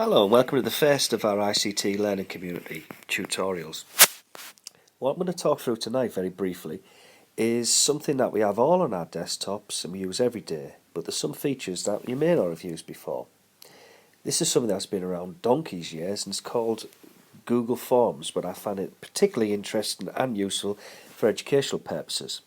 Hello and welcome to the first of our ICT Learning Community tutorials. What I'm going to talk through tonight very briefly is something that we have all on our desktops and we use every day, but there's some features that you may not have used before. This is something that's been around donkey's years and it's called Google Forms, but I find it particularly interesting and useful for educational purposes.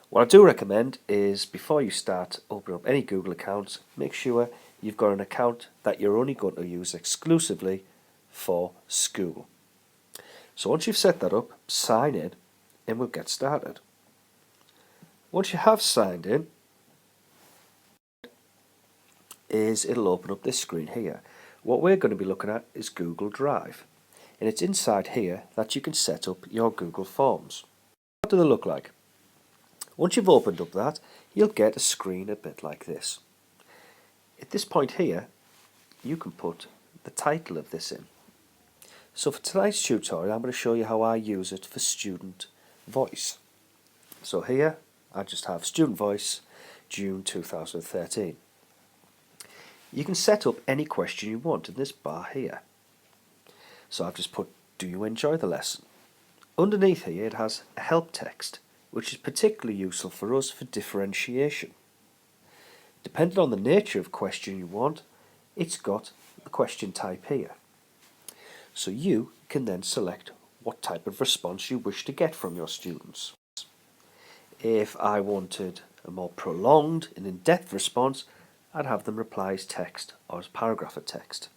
What I do recommend is before you start opening up any Google accounts, make sure you've got an account that you're only going to use exclusively for school. So once you've set that up, sign in and we'll get started. Once you have signed in, it'll open up this screen here. What we're going to be looking at is Google Drive, and it's inside here that you can set up your Google Forms. What do they look like? Once you've opened up that, you'll get a screen a bit like this. At this point here, you can put the title of this in. So for tonight's tutorial, I'm going to show you how I use it for student voice. So here, I just have student voice, June 2013. You can set up any question you want in this bar here. So I've just put, do you enjoy the lesson? Underneath here, it has a help text, which is particularly useful for us for differentiation. Depending on the nature of question you want, it's got the question type here. So you can then select what type of response you wish to get from your students. If I wanted a more prolonged and in-depth response, I'd have them reply as text or as paragraph of text.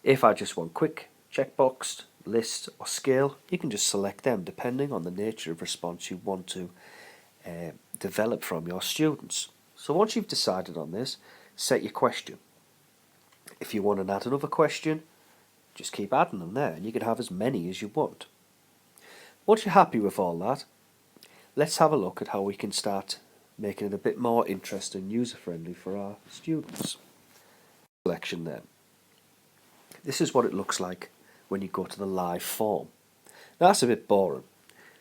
If I just want quick, checkboxed, list or scale, you can just select them depending on the nature of response you want to develop from your students. So once you've decided on this, set your question. If you want to add another question, just keep adding them there and you can have as many as you want. Once you're happy with all that, let's have a look at how we can start making it a bit more interesting and user-friendly for our students. Selection then. This is what it looks like when you go to the live form. Now that's a bit boring.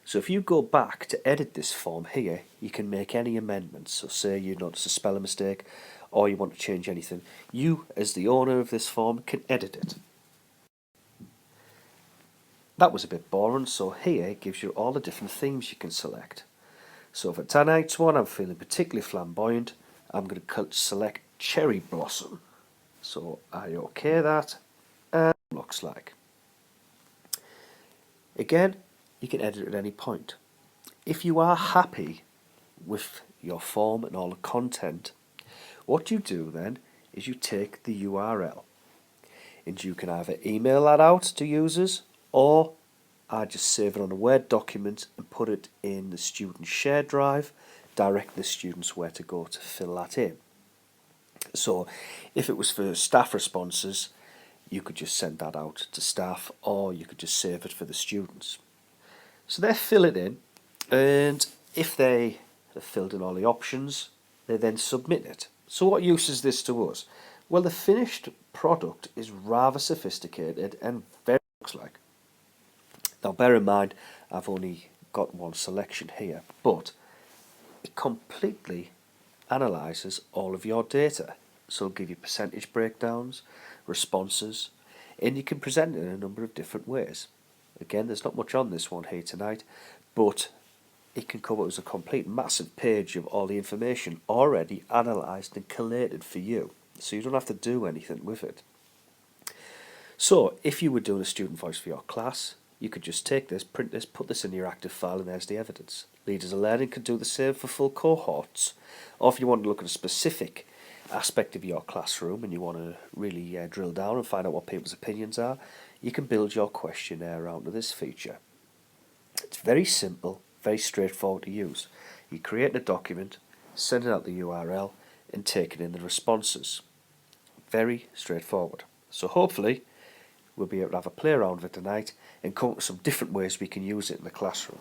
So if you go back to edit this form here, you can make any amendments. So say you notice a spelling mistake or you want to change anything. You, as the owner of this form, can edit it. That was a bit boring, so here it gives you all the different themes you can select. So for tonight's one, I'm feeling particularly flamboyant. I'm going to select Cherry Blossom. So I OK that, and it looks like. Again, you can edit at any point. If you are happy with your form and all the content, what you do then is you take the URL and you can either email that out to users or I just save it on a Word document and put it in the student shared drive, direct the students where to go to fill that in. So if it was for staff responses, you could just send that out to staff or you could just save it for the students. So they fill it in, and if they have filled in all the options, they then submit it. So what use is this to us? Well, the finished product is rather sophisticated and very looks like. Now bear in mind, I've only got one selection here, but it completely analyses all of your data. So it'll give you percentage breakdowns, responses, and you can present it in a number of different ways. Again, there's not much on this one here tonight, but it can cover as a complete massive page of all the information already analysed and collated for you. So you don't have to do anything with it. So if you were doing a student voice for your class, you could just take this, print this, put this in your active file and there's the evidence. Leaders of Learning could do the same for full cohorts. Or if you want to look at a specific aspect of your classroom and you want to really drill down and find out what people's opinions are, you can build your questionnaire around to this feature. It's very simple, very straightforward to use. You create a document, send it out the URL and take it in the responses. Very straightforward. So hopefully we'll be able to have a play around with it tonight and come up with some different ways we can use it in the classroom.